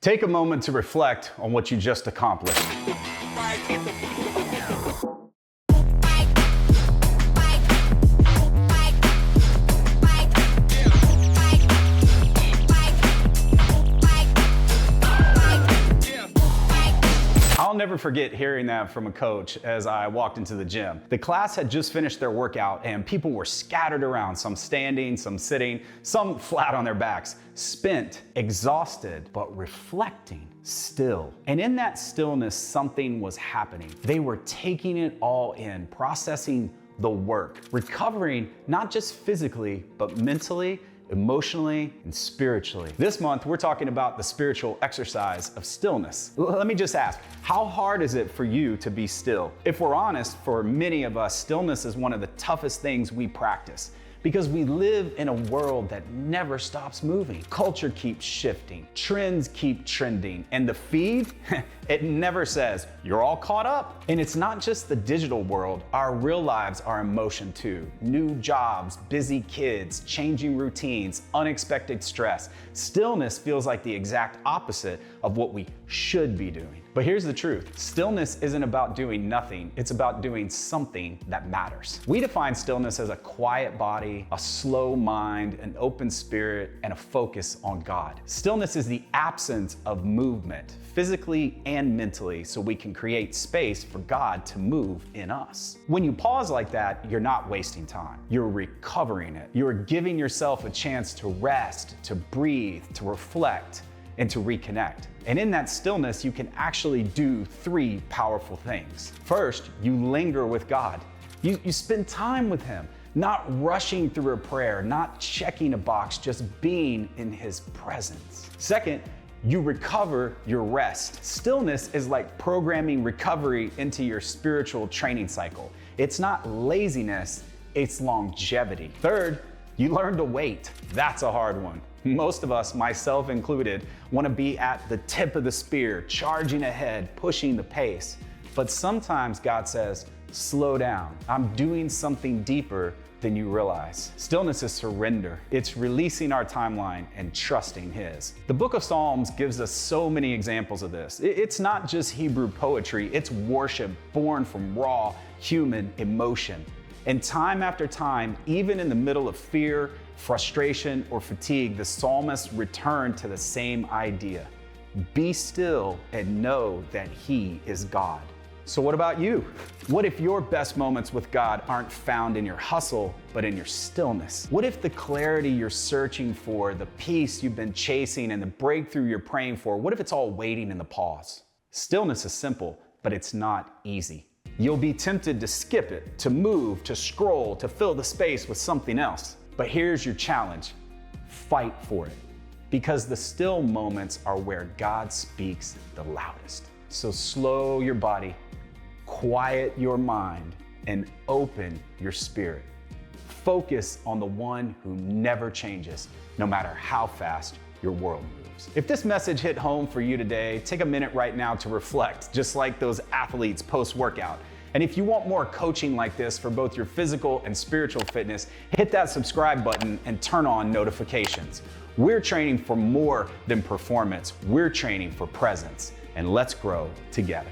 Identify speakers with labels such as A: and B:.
A: Take a moment to reflect on what you just accomplished. I'll never forget hearing that from a coach as I walked into the gym. The class had just finished their workout and people were scattered around, some standing, some sitting, some flat on their backs, spent, exhausted, but reflecting still. And in that stillness, something was happening. They were taking it all in, processing the work, recovering not just physically, but mentally, emotionally, and spiritually. This month, we're talking about the spiritual exercise of stillness. Let me just ask, how hard is it for you to be still? If we're honest, for many of us, stillness is one of the toughest things we practice because we live in a world that never stops moving. Culture keeps shifting, trends keep trending, and the feed, it never says, you're all caught up. And it's not just the digital world, our real lives are in motion too. New jobs, busy kids, changing routines, unexpected stress. Stillness feels like the exact opposite of what we should be doing. But here's the truth, stillness isn't about doing nothing, it's about doing something that matters. We define stillness as a quiet body, a slow mind, an open spirit, and a focus on God. Stillness is the absence of movement, physically and mentally, so we can create space for God to move in us. When you pause like that, you're not wasting time. You're recovering it. You're giving yourself a chance to rest, to breathe, to reflect, and to reconnect. And in that stillness, you can actually do three powerful things. First, you linger with God. You spend time with Him, not rushing through a prayer, not checking a box, just being in His presence. Second, you recover your rest. Stillness is like programming recovery into your spiritual training cycle. It's not laziness, it's longevity. Third, you learn to wait. That's a hard one. Most of us, myself included, want to be at the tip of the spear, charging ahead, pushing the pace. But sometimes God says, slow down. I'm doing something deeper than you realize. Stillness is surrender. It's releasing our timeline and trusting His. The book of Psalms gives us so many examples of this. It's not just Hebrew poetry, it's worship born from raw human emotion. And time after time, even in the middle of fear, frustration, or fatigue, the psalmist returned to the same idea. Be still and know that He is God. So what about you? What if your best moments with God aren't found in your hustle, but in your stillness? What if the clarity you're searching for, the peace you've been chasing, and the breakthrough you're praying for, what if it's all waiting in the pause? Stillness is simple, but it's not easy. You'll be tempted to skip it, to move, to scroll, to fill the space with something else. But here's your challenge. Fight for it. Because the still moments are where God speaks the loudest. So slow your body, quiet your mind, and open your spirit. Focus on the one who never changes, no matter how fast your world moves. If this message hit home for you today, take a minute right now to reflect, just like those athletes post-workout. And if you want more coaching like this for both your physical and spiritual fitness, hit that subscribe button and turn on notifications. We're training for more than performance. We're training for presence. And let's grow together.